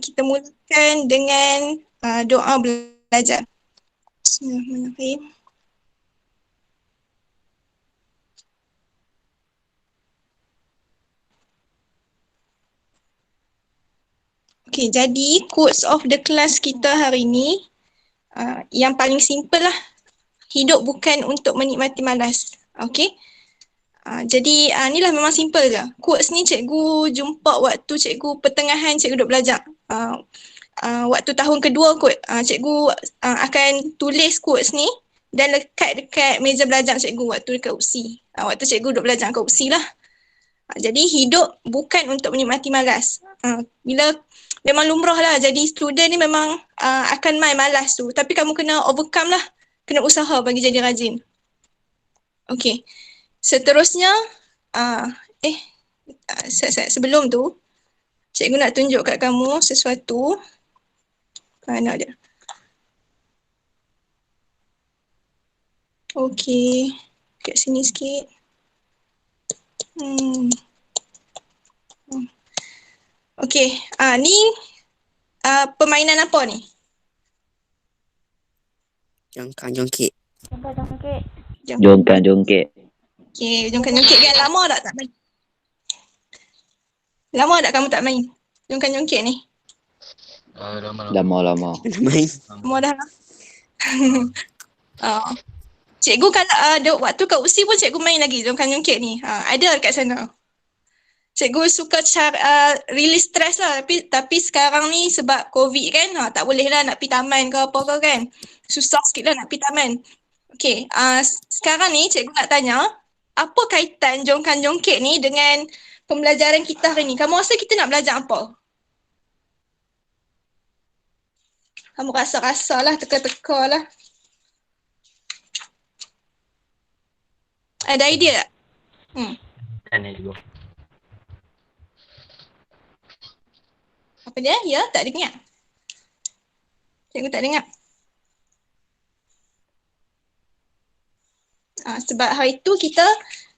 Kita mulakan dengan doa belajar. Bismillahirrahmanirrahim. Okay, jadi quotes of the class kita hari ni yang paling simple lah. Hidup bukan untuk menikmati malas. Okay. Jadi inilah memang simple je. Quotes ni cikgu jumpa waktu cikgu pertengahan cikgu duduk belajar. Waktu tahun kedua kot, cikgu akan tulis quotes ni dan lekat dekat meja belajar cikgu waktu dekat UPSI. Waktu cikgu duduk belajar kat UPSI lah. Jadi hidup bukan untuk menikmati malas. Bila memang lumrah lah jadi student ni memang akan main malas tu. Tapi kamu kena overcome lah. Kena usaha bagi jadi rajin. Okay. Seterusnya, sebelum tu, cikgu nak tunjuk kat kamu sesuatu. Mana dia? Okay. Kat sini sikit. Okay. Ni permainan apa ni? Jongkang-jongkit. Jongkang-jongkit. Okay, jongkang-jongkit kan lama tak main? Lama tak kamu tak main jongkang-jongkit ni? Lama-lama. Main. Lama dah lah. Cikgu kalau ada waktu kat UPSI pun cikgu main lagi jongkang-jongkit ni. Ada kat sana. Cikgu suka release stress lah. Tapi sekarang ni sebab COVID kan, tak boleh lah nak pergi taman ke apa ke kan. Susah sikit lah nak pergi taman. Okay, sekarang ni cikgu nak tanya, apa kaitan jongkang-jongkit ni dengan pembelajaran kita hari ni? Kamu rasa kita nak belajar apa? Kamu rasa-rasa lah, teka-teka lah. Ada idea tak? Tanya juga. Apa dia? Ya, tak dengar. Cikgu tak dengar. Sebab hari tu kita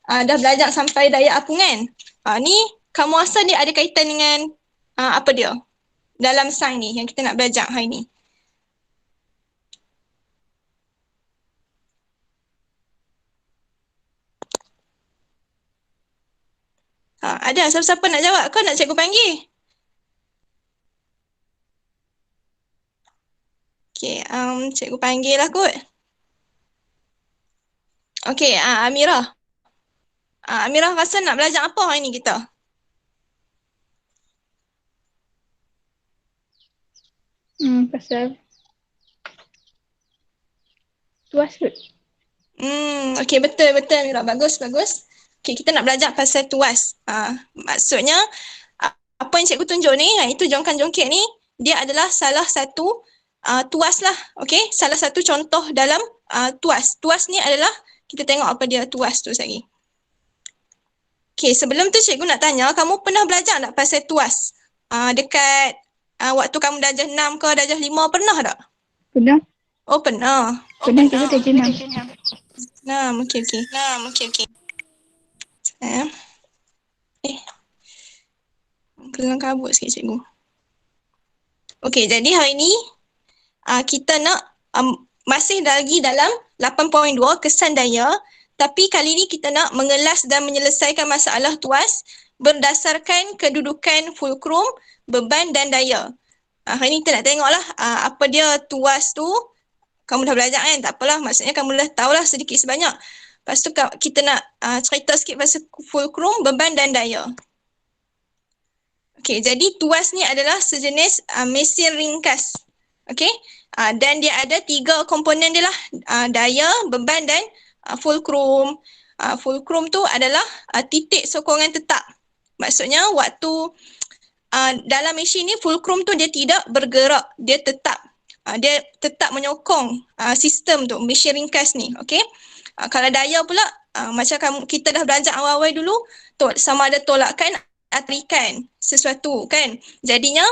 dah belajar sampai daya apungan. Ni kamu rasa dia ada kaitan dengan apa dia? Dalam sains ni yang kita nak belajar hari ni. Ada siapa-siapa nak jawab ke nak cikgu panggil? Okay, cikgu panggil lah kot. Okay, Amirah. Amirah rasa nak belajar apa hari ni kita? Pasal tuas kot. Okay, betul Amirah. Bagus. Okay, kita nak belajar pasal tuas. Maksudnya, apa yang cikgu tunjuk ni, itu jongkang-jongkit ni, dia adalah salah satu tuas lah. Okay, salah satu contoh dalam tuas. Tuas ni adalah, kita tengok apa dia tuas tu lagi. Okay, sebelum tu cikgu nak tanya, kamu pernah belajar tak pasal tuas? Dekat waktu kamu darjah 6 ke darjah 5, pernah tak? Pernah. Oh, pernah. Pernah juga darjah 6. Okay. Kelang kabut sikit cikgu. Okay, jadi hari ni kita nak masih lagi dalam 8.2 kesan daya, tapi kali ni kita nak mengelas dan menyelesaikan masalah tuas berdasarkan kedudukan fulcrum, beban dan daya. Hari ni kita nak tengoklah apa dia tuas tu. Kamu dah belajar kan? Tak apalah, maksudnya kamu dah tahulah sedikit sebanyak. Lepas tu kita nak cerita sikit pasal fulcrum, beban dan daya. Okay, jadi tuas ni adalah sejenis mesin ringkas. Okay, dan dia ada 3 komponen dia lah. Daya, beban dan fulcrum. Fulcrum tu adalah titik sokongan tetap. Maksudnya waktu dalam mesin ni fulcrum tu dia tidak bergerak, dia tetap. Dia tetap menyokong sistem tu, mesin ringkas ni. Okay, kalau daya pula, macam kita dah belajar awal-awal dulu, sama ada tolakan atau tarikan sesuatu kan. Jadinya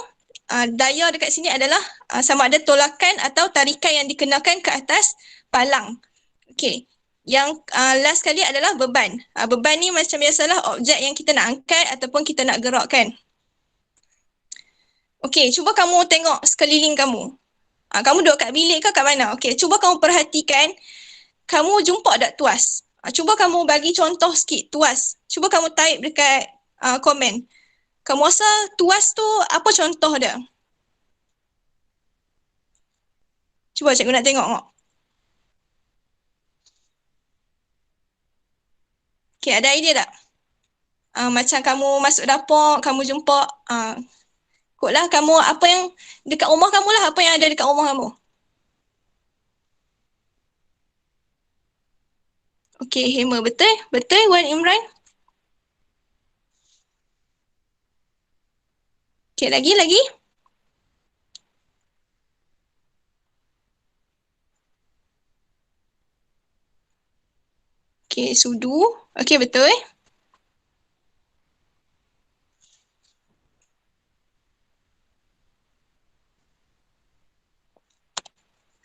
daya dekat sini adalah sama ada tolakan atau tarikan yang dikenakan ke atas palang. Okay, yang last kali adalah beban. Beban ni macam biasalah objek yang kita nak angkat ataupun kita nak gerakkan. Okey, cuba kamu tengok sekeliling kamu. Kamu duduk kat bilik ke kat mana? Okey, cuba kamu perhatikan, kamu jumpa tak tuas? Cuba kamu bagi contoh sikit tuas. Cuba kamu type dekat komen. Kamu rasa tuas tu apa contoh dia? Cuba cikgu nak tengok. Okey, ada idea tak? Macam kamu masuk dapur, kamu jumpa, ikutlah kamu apa yang dekat rumah kamu lah, apa yang ada dekat rumah kamu. Okey, Hema, betul? Betul, Wan Imran? Okey, lagi? Okey, Sudu. Okey, betul.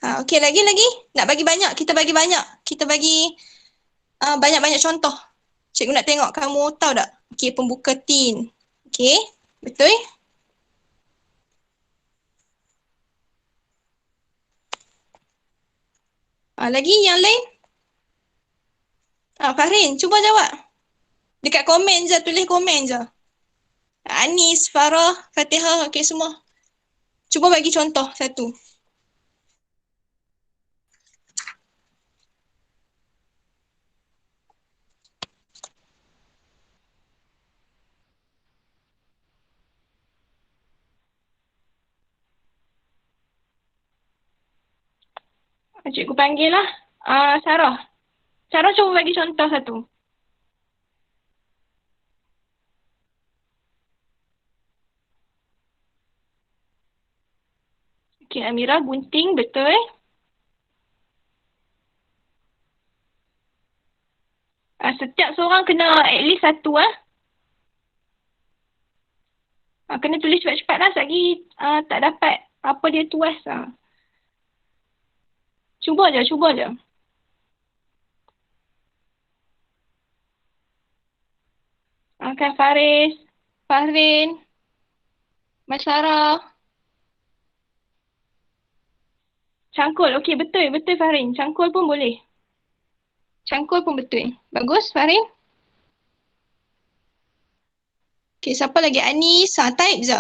Okey, lagi? Nak bagi banyak, kita bagi banyak. Kita bagi banyak-banyak contoh. Cikgu nak tengok kamu tahu tak? Okey, pembuka tin. Okey, betul? Lagi yang lain? Fahrin, cuba jawab. Dekat komen je, tulis komen je. Anis, Farah, Fatihah, okey semua. Cuba bagi contoh satu. Cikgu panggil lah. Sarah. Sarah cuba bagi contoh satu. Okey, Amira, gunting, betul. Setiap seorang kena at least satu kena tulis cepat-cepat lah, sekejap lagi tak dapat apa dia tuas. Cuba je. Kan Faris, Fahrin, Masyarah. Cangkul, okey betul Fahrin. Cangkul pun boleh. Cangkul pun betul. Bagus Fahrin. Okey, siapa lagi? Anis, type je.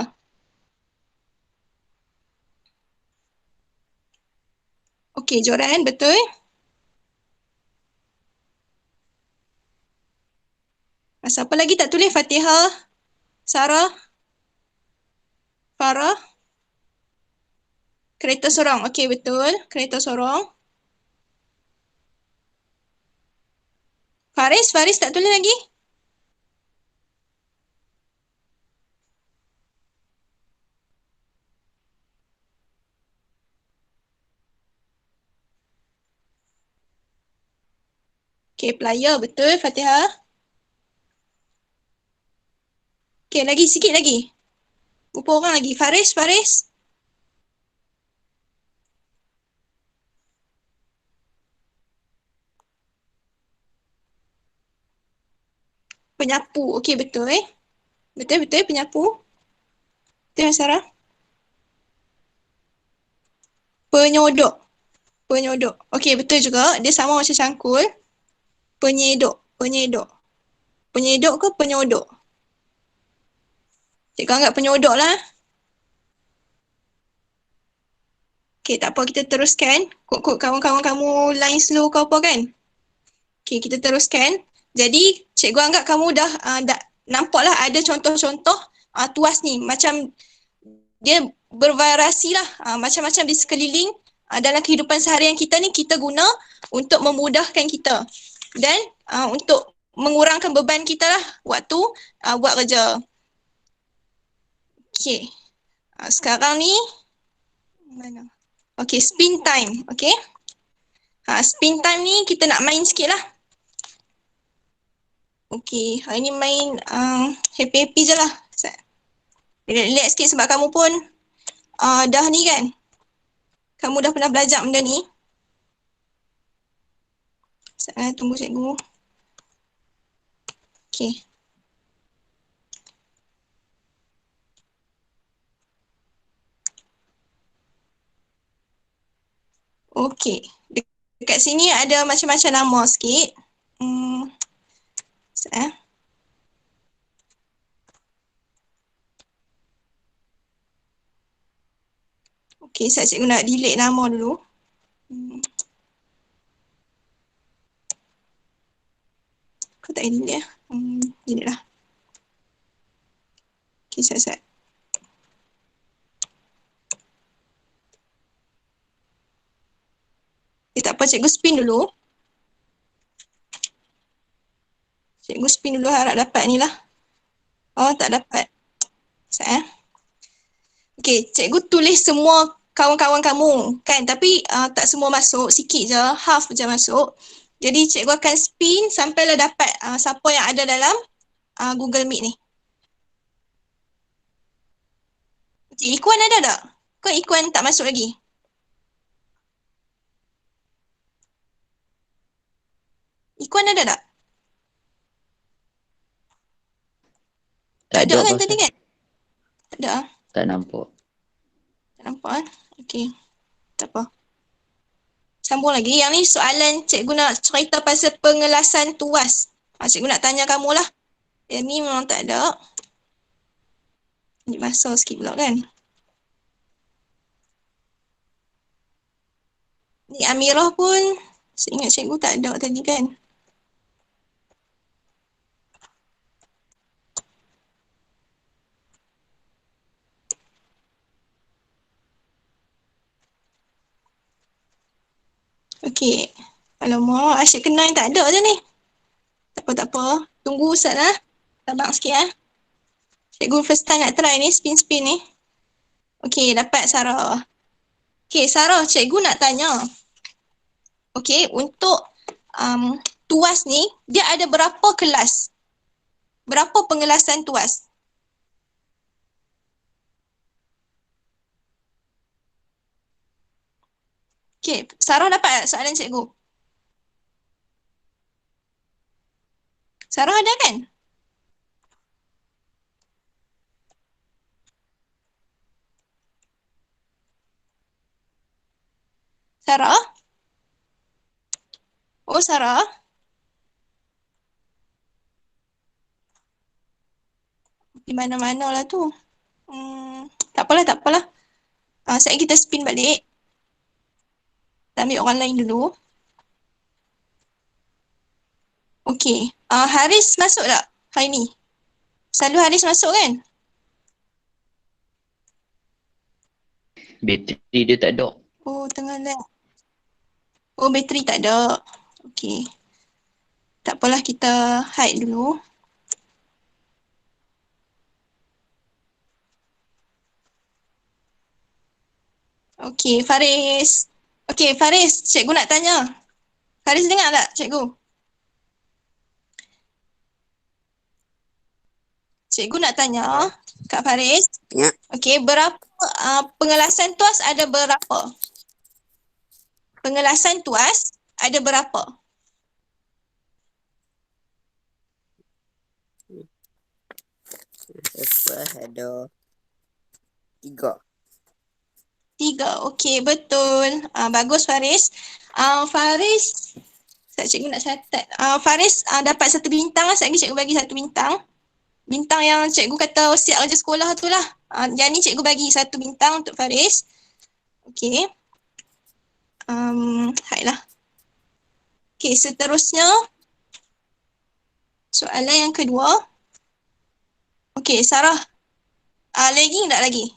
Okey, Joran, betul. Siapa lagi tak tulis? Fatihah, Sarah, Farah. Kereta sorong. Okey, betul. Kereta sorong. Faris tak tulis lagi? Okey, player, betul. Fatihah. Okey, lagi sikit lagi. Berapa orang lagi? Faris. Penyapu. Okey, betul. Betul, penyapu. Betul, Sarah. Penyodok. Okey, betul juga. Dia sama macam cangkul. Penyedok. Penyedok ke penyodok? Cikgu anggap penyodok lah. Okey, tak apa, kita teruskan. Kod kawan-kawan kamu line slow ke apa kan? Okey, kita teruskan. Jadi, cikgu anggap kamu dah nampak lah ada contoh-contoh tuas ni. Macam dia bervariasi lah. Macam-macam di sekeliling. Dalam kehidupan seharian kita ni, kita guna untuk memudahkan kita. Dan untuk mengurangkan beban kita lah waktu buat kerja. Okey. Sekarang ni, mana? Okey, spin time. Okey. Spin time ni kita nak main sikit lah. Okey, hari ni main happy-happy je lah. Relax sikit sebab kamu pun dah ni kan. Kamu dah pernah belajar benda ni. Saya tunggu cikgu. Okey. Okey. Dekat sini ada macam-macam nama sikit. Sekejap, eh. Okey, saya cikgu nak delete nama dulu. Kau tak delete ya? Delete lah. Okey, saya. Tak apa, cikgu spin dulu. Cikgu spin dulu, harap dapat ni lah. Oh, tak dapat. Sekejap, eh. Okey, cikgu tulis semua kawan-kawan kamu kan, tapi tak semua masuk, sikit je, half je masuk. Jadi cikgu akan spin sampailah dapat siapa yang ada dalam Google Meet ni. Okey, Ikuan ada tak? Kau Ikuan tak masuk lagi? Ikuan ada tak? Tak ada kan tadi kan? Tak ada. Tak nampak. Tak nampak kan? Okey. Tak apa. Sambung lagi. Yang ni soalan cikgu nak cerita pasal pengelasan tuas. Cikgu nak tanya kamu lah. Yang ni memang tak ada. Ni basah sikit pula kan? Ni Amirah pun saya ingat cikgu tak ada tadi kan? Okey. Alamak, asyik kenal yang tak ada je ni. Tak apa. Tunggu Ustaz lah. Sabar sikit lah. Cikgu first time nak try ni, spin-spin ni. Okey, dapat Sarah. Okey, Sarah, cikgu nak tanya. Okey, untuk tuas ni, dia ada berapa kelas? Berapa pengelasan tuas? Okey, Sarah dapat soalan cikgu? Sarah ada kan? Sarah? Oh, Sarah? Di mana-mana lah tu. Tak apalah. Sekarang kita spin balik. Kita ambil orang lain dulu. Okey. Haris masuk tak hari ni? Selalu Haris masuk kan? Bateri dia tak ada. Oh, tengah lag. Oh, bateri tak ada. Okey. Tak apalah, kita hide dulu. Okey, Faris. Okey, Faris, cikgu nak tanya. Faris dengar tak cikgu? Cikgu nak tanya Kak Faris. Ya. Okey, berapa pengelasan tuas ada berapa? Pengelasan tuas ada berapa? Ada 3. 3. Okey, betul. Bagus Faris. Faris, cikgu nak catat. Faris dapat 1 bintang lah. Sekejap cikgu bagi 1 bintang. Bintang yang cikgu kata siap kerja sekolah tu lah. Yang ni cikgu bagi 1 bintang untuk Faris. Okey. Baiklah. Okey, seterusnya. Soalan yang kedua. Okey, Sarah. Lagging tak lagi?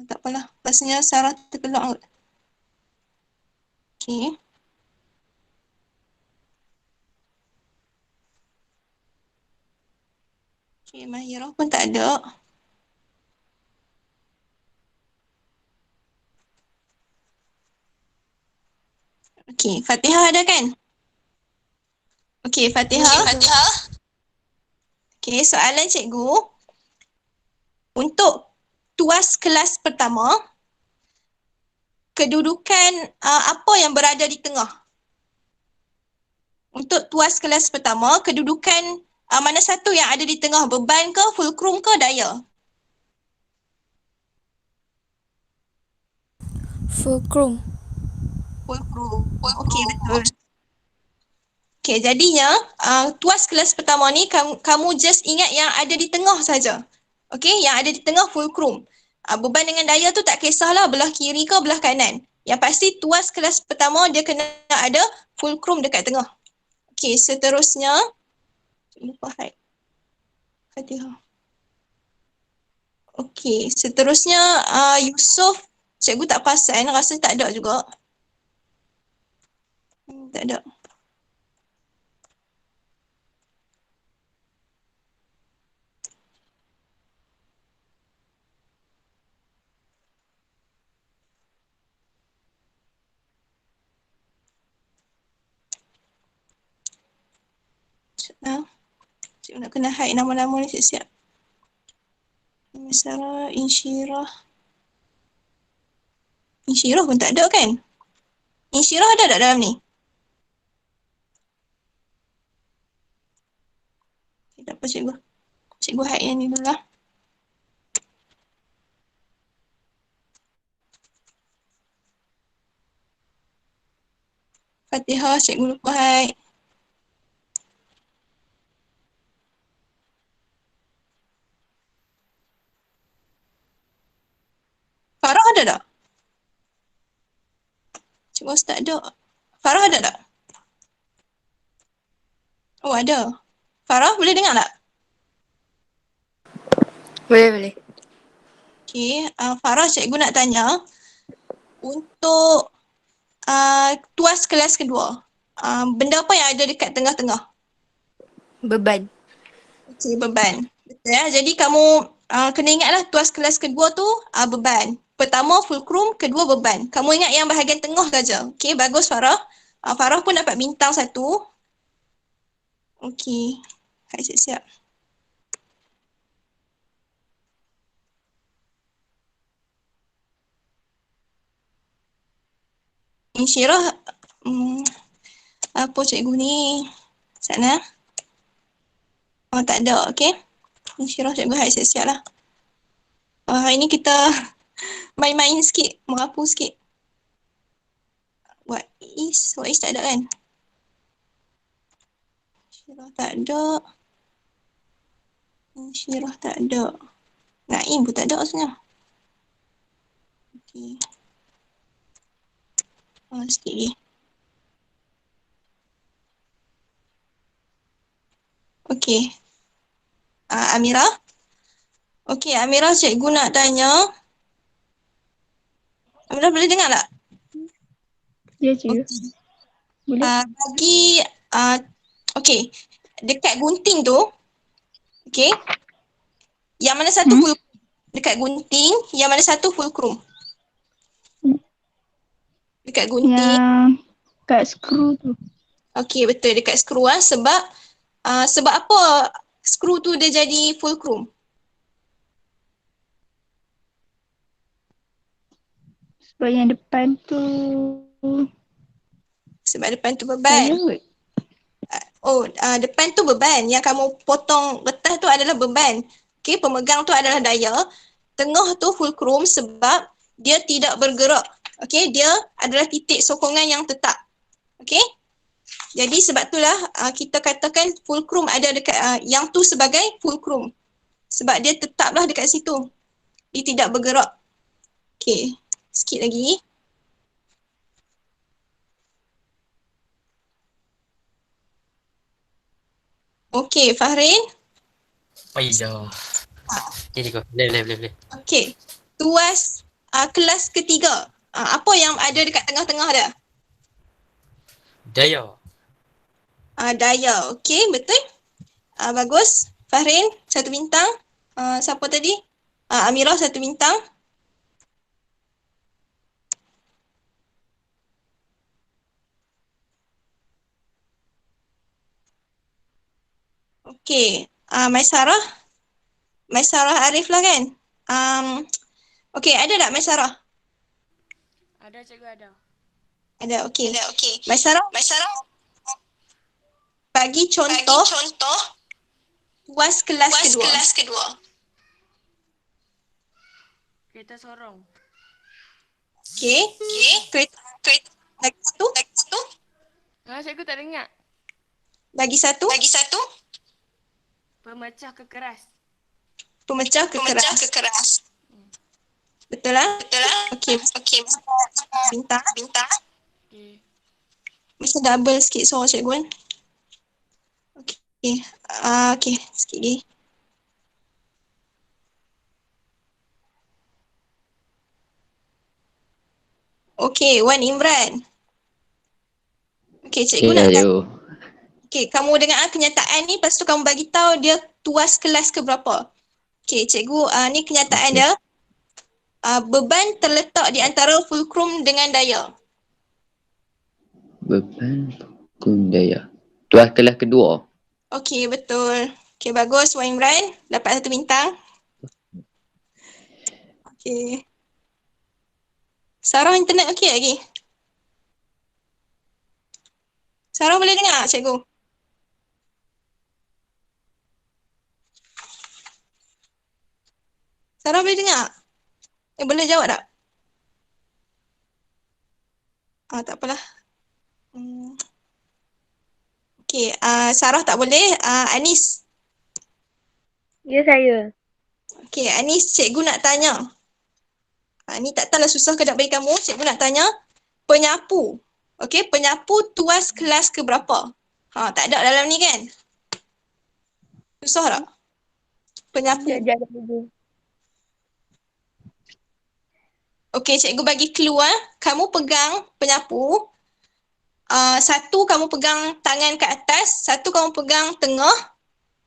Tak apalah. Rasanya Sarah terkelak. Okey. Okey, Mahirah pun tak ada. Okey, Fatihah ada kan? Okey, Fatihah. Okey, soalan cikgu. Untuk tuas kelas pertama, kedudukan apa yang berada di tengah? Untuk tuas kelas pertama, kedudukan mana satu yang ada di tengah, beban ke, fulcrum ke, daya? Fulcrum. Fulcrum. Okey, betul. Okey, jadinya tuas kelas pertama ni kamu just ingat yang ada di tengah saja. Okey, yang ada di tengah fulcrum. Beban dengan daya tu tak kisahlah belah kiri ke belah kanan. Yang pasti tuas kelas pertama dia kena ada fulcrum dekat tengah. Okey, seterusnya lupa hide. Fatihah. Okey, seterusnya Yusof, cikgu tak perasan, rasa tak ada juga. Tak ada. Cikgu nak kena hide nama-nama ni siap-siap. Sarah, Insyirah. Insyirah pun tak ada kan? Insyirah ada tak dalam ni? Tak apa cikgu. Cikgu hide yang ni dulu lah. Fatihah, cikgu lupa hide. Farah ada tak? Cikgu rasa tak ada. Farah ada tak? Oh ada. Farah boleh dengar tak? Boleh. Okay, Farah cikgu nak tanya. Untuk tuas kelas kedua, benda apa yang ada dekat tengah-tengah? Beban. Okay, beban. Betul ya. Jadi kamu kena ingatlah tuas kelas kedua tu beban. Pertama fulcrum, kedua beban. Kamu ingat yang bahagian tengah saja. Okay, bagus Farah. Farah pun dapat bintang 1. Okay. Hai, siap-siap. Insyirah, apa cikgu ni? Sana. Oh, tak ada, okay. Insyirah cikgu hai siap-siap lah. Hari ni kita main-main sikit, merapu sikit. What is tak ada kan? Insyirah tak ada. Insyirah tak ada. Naim pun tak ada sebenarnya. Okay. Sikit lagi. Okay. Amira. Okay, Amira cikgu nak tanya. Amira boleh dengar tak? Ya, cikgu. Okay. Boleh. Bagi, okay. Dekat gunting tu, okay. Yang mana satu fulcrum? Dekat gunting, yang mana satu fulcrum? Dekat gunting. Yang kat skru tu. Okay, betul. Dekat skru sebab apa skru tu dia jadi fulcrum? Sebab yang depan tu Sebab depan tu beban. daya kot. Depan tu beban. Yang kamu potong retas tu adalah beban. Okay, pemegang tu adalah daya. Tengah tu fulcrum sebab dia tidak bergerak. Okay, dia adalah titik sokongan yang tetap. Okay. Jadi sebab itulah kita katakan fulcrum ada dekat yang tu sebagai fulcrum. Sebab dia tetaplah dekat situ. Dia tidak bergerak. Okay, sikit lagi. Okay, Fahrin. Oh iya. Ini kau. Boleh. Okay, tuas kelas ketiga. Apa yang ada dekat tengah-tengah dia? Daya. Daya. Okay, betul. Bagus. Fahrin, 1 bintang. Siapa tadi? Amirah 1 bintang. Okay. Maisarah. Maisarah Arif lah kan? Okay, ada tak Maisarah? Ada cikgu ada. Ada, okay. Maisarah. bagi contoh tuas kelas kedua. Kereta sorong. Okey. Kereta lagi satu. Cikgu tak dengar. Lagi satu. Pemecah kekeras. Pemecah kekeras. Betul lah? Okey. Bintang. Okey. Mesti double sikit suara cikgu kan. Okey. Okey, sikit lagi. Okey, Wan Imran. Okey, cikgu nak tanya. Ayo. Okey, kamu dengar kenyataan ni, lepas tu kamu bagi tahu dia tuas kelas ke berapa. Okey, cikgu ni kenyataan Okey. dia. Beban terletak di antara fulcrum dengan daya. Beban pukul daya. Tuas kelas kedua. Okey, betul. Okey, bagus Wan Imran. Dapat 1 bintang. Okey. Sarah internet okey lagi? Sarah boleh dengar cikgu? Sarah boleh dengar? Boleh jawab tak? Tak apalah. Okey, Sarah tak boleh. Anis. Ya, saya. Okey, Anis, cikgu nak tanya. Ni tak tahulah susah ke nak bagi kamu. Cikgu nak tanya. Penyapu. Okey, penyapu tuas kelas ke berapa? Tak ada dalam ni kan? Susah tak? Penyapu. Sekejap dulu. Okey, cikgu bagi clue. Kamu pegang penyapu. Satu kamu pegang tangan ke atas. Satu kamu pegang tengah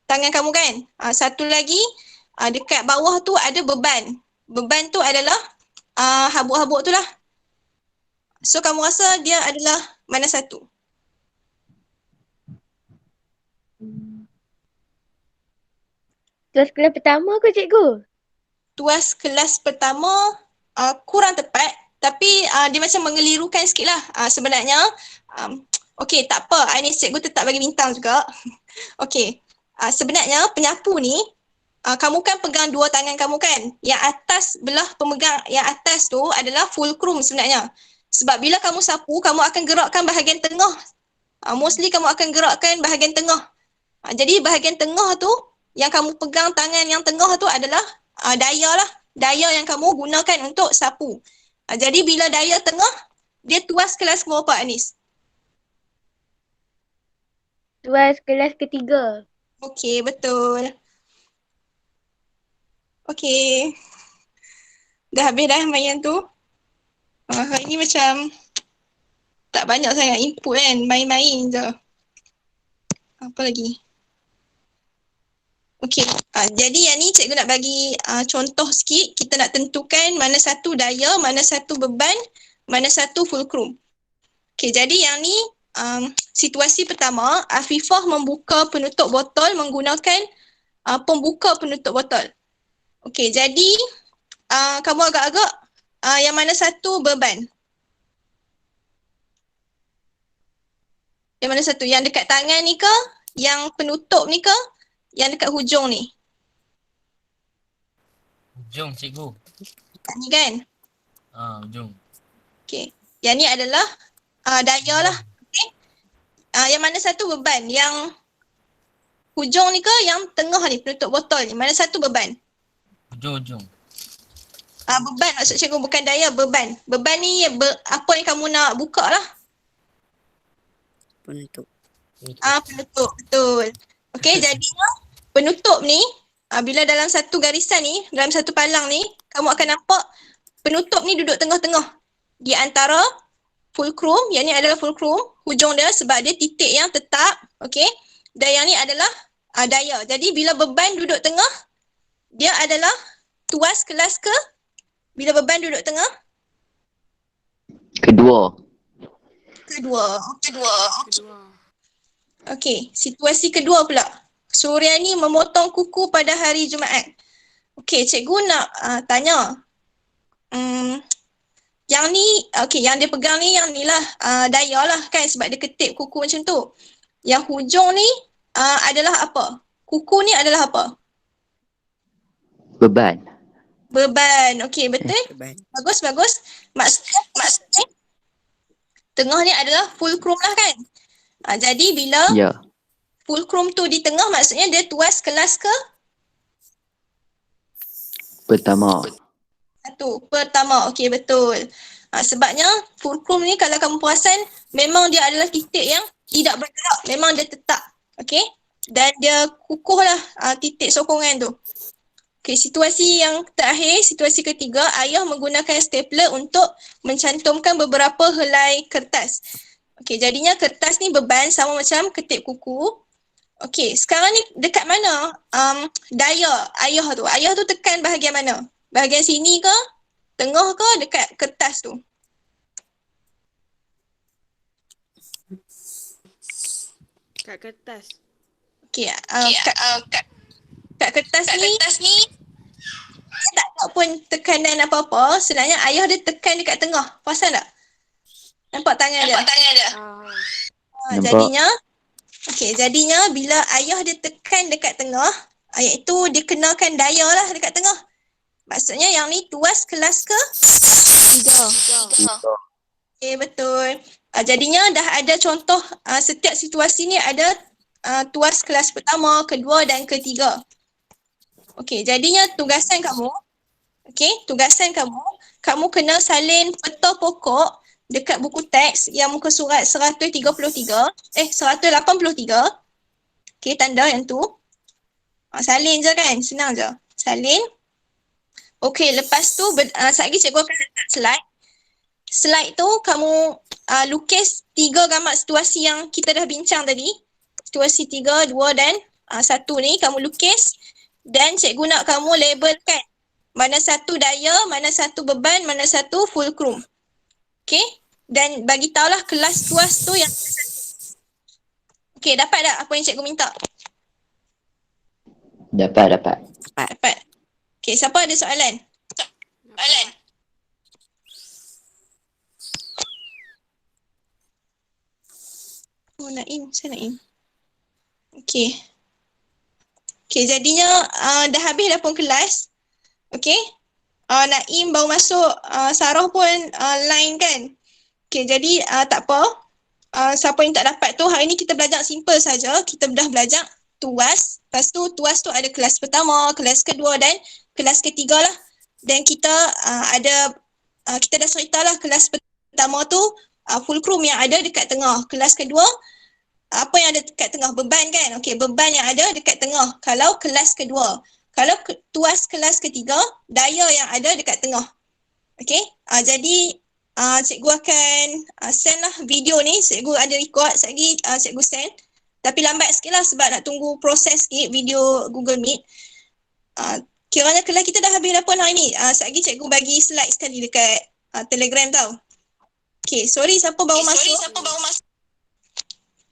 tangan kamu kan? Satu lagi dekat bawah tu ada beban. Beban tu adalah habuk-habuk tu lah. So kamu rasa dia adalah mana satu? Tuas kelas pertama ke cikgu? Tuas kelas pertama kurang tepat, tapi dia macam mengelirukan sikit lah. Sebenarnya, okey tak apa, Anis cikgu tetap bagi bintang juga. Okey, sebenarnya penyapu ni, kamu kan pegang dua tangan kamu kan? Yang atas belah pemegang yang atas tu adalah fulcrum sebenarnya. Sebab bila kamu sapu, kamu akan gerakkan bahagian tengah. Mostly kamu akan gerakkan bahagian tengah. Jadi bahagian tengah tu, yang kamu pegang tangan yang tengah tu adalah daya lah. Daya yang kamu gunakan untuk sapu. Jadi bila daya tengah, dia tuas kelas berapa Anis? Tuas kelas ketiga. Okey, betul. Okey. Dah habis dah main tu. Hari ni macam tak banyak sangat input kan. Main-main je. Apa lagi? Okey. Jadi yang ni cikgu nak bagi contoh sikit. Kita nak tentukan mana satu daya, mana satu beban, mana satu fulcrum. Okey, jadi yang ni situasi pertama, Afifah membuka penutup botol menggunakan pembuka penutup botol. Okey, jadi kamu agak-agak yang mana satu beban? Yang mana satu? Yang dekat tangan ni ke? Yang penutup ni ke? Yang dekat hujung ni? Hujung cikgu. Kat ni kan? Hujung. Okey. Yang ni adalah daya lah. Okey. Yang mana satu beban? Yang hujung ni ke? Yang tengah ni penutup botol ni? Mana satu beban? Hujung. Beban maksud cikgu, bukan daya, beban. Beban ni apa yang kamu nak buka lah. Penutup. Penutup, betul. Okey, jadinya penutup ni, bila dalam satu garisan ni, dalam satu palang ni, kamu akan nampak penutup ni duduk tengah-tengah. Di antara fulcrum, yang ni adalah fulcrum, hujung dia sebab dia titik yang tetap, okey. Dan yang ni adalah daya. Jadi bila beban duduk tengah, dia adalah tuas kelas ke? Bila beban duduk tengah? Kedua. Kedua. Kedua. Okey, situasi kedua pula. Suryani memotong kuku pada hari Jumaat. Okey, cikgu nak tanya. Yang ni, okey, yang dia pegang ni, yang ni lah daya lah kan sebab dia ketip kuku macam tu. Yang hujung ni adalah apa? Kuku ni adalah apa? Beban. Beban. Okey, betul? Beban. Bagus. Maksudnya tengah ni adalah fulcrum lah kan? Jadi bila Ya. fulcrum tu di tengah maksudnya dia tuas kelas ke Pertama. satu. Pertama. Okey, betul. Sebabnya fulcrum ni kalau kamu perasan memang dia adalah titik yang tidak bergerak. Memang dia tetap. Okey? Dan dia kukuh lah titik sokongan tu. Okey, situasi yang terakhir, situasi ketiga, ayah menggunakan stapler untuk mencantumkan beberapa helai kertas. Okey, jadinya kertas ni beban sama macam ketip kuku. Okey, sekarang ni dekat mana daya ayah tu? Ayah tu tekan bahagian mana? Bahagian sini ke? Tengah ke? Dekat kertas tu? Kat kertas. Okey, kat kertas ni tak ada pun tekanan apa-apa. Sebenarnya ayah dia tekan dekat tengah. Perasan tak? Nampak tangan dia? Nampak. Jadinya bila ayah dia tekan dekat tengah, iaitu dia kenakan daya lah dekat tengah. Maksudnya yang ni tuas kelas ke? Tiga. Okay, betul. Jadinya dah ada contoh setiap situasi ni ada tuas kelas pertama, kedua dan ketiga. Okey, jadinya tugasan kamu, kamu kena salin peta pokok dekat buku teks yang muka surat 183. Okey, tanda yang tu. Salin je kan, senang je. Salin. Okey, lepas tu sekejap lagi cikgu akan letak slide. Slide tu kamu lukis 3 gambar situasi yang kita dah bincang tadi. Situasi 3, 2 dan 1 ni kamu lukis dan cikgu nak kamu labelkan mana satu daya, mana satu beban, mana satu fulcrum. Okey? Dan bagi tahulah kelas tuas tu yang okey, dapat tak apa yang cikgu minta? Dapat. Dapat. Okey, siapa ada soalan? Oh, Naim. Saya Naim. Okey. Okey, jadinya dah habis dah pun kelas. Okey. Naim baru masuk, Sarah pun line kan. Okey, jadi tak apa. Siapa yang tak dapat tu, hari ni kita belajar simple saja. Kita dah belajar tuas. Lepas tu tuas tu ada kelas pertama, kelas kedua dan kelas ketiga lah. Dan kita kita dah ceritalah kelas pertama tu fulcrum yang ada dekat tengah. Kelas kedua apa yang ada dekat tengah? Beban kan? Okey, beban yang ada dekat tengah. Kalau kelas kedua. Kalau tuas kelas ketiga, daya yang ada dekat tengah. Okey? Jadi cikgu akan send lah video ni. Cikgu ada record. Sekejap lagi cikgu send. Tapi lambat sikit lah sebab nak tunggu proses sikit video Google Meet. Kiranya kelas kita dah habis dah pun hari ni. Sekejap lagi cikgu bagi slide sekali dekat Telegram tau. Okey, sorry siapa baru masuk.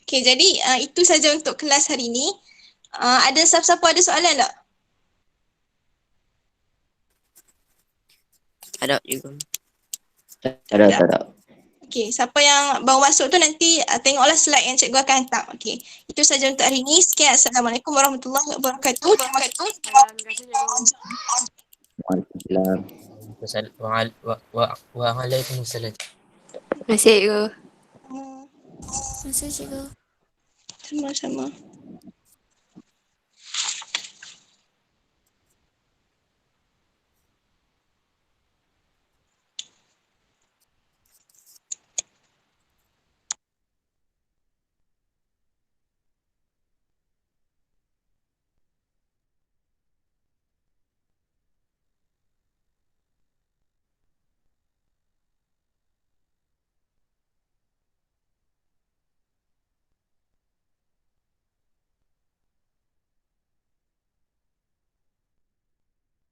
Okey, jadi itu saja untuk kelas hari ni. Ada siapa-siapa ada soalan tak? Ada juga. Tak ada. Okey, siapa yang baru masuk tu nanti tengoklah slide yang cikgu akan hantar. Okey, itu saja untuk hari ni. Sekian, Assalamualaikum warahmatullahi wabarakatuh. Terima kasih. Waalaikumsalam. Waalaikumsalam. Terima kasih, cikgu. Hmm, Terima kasih, cikgu. Sama-sama.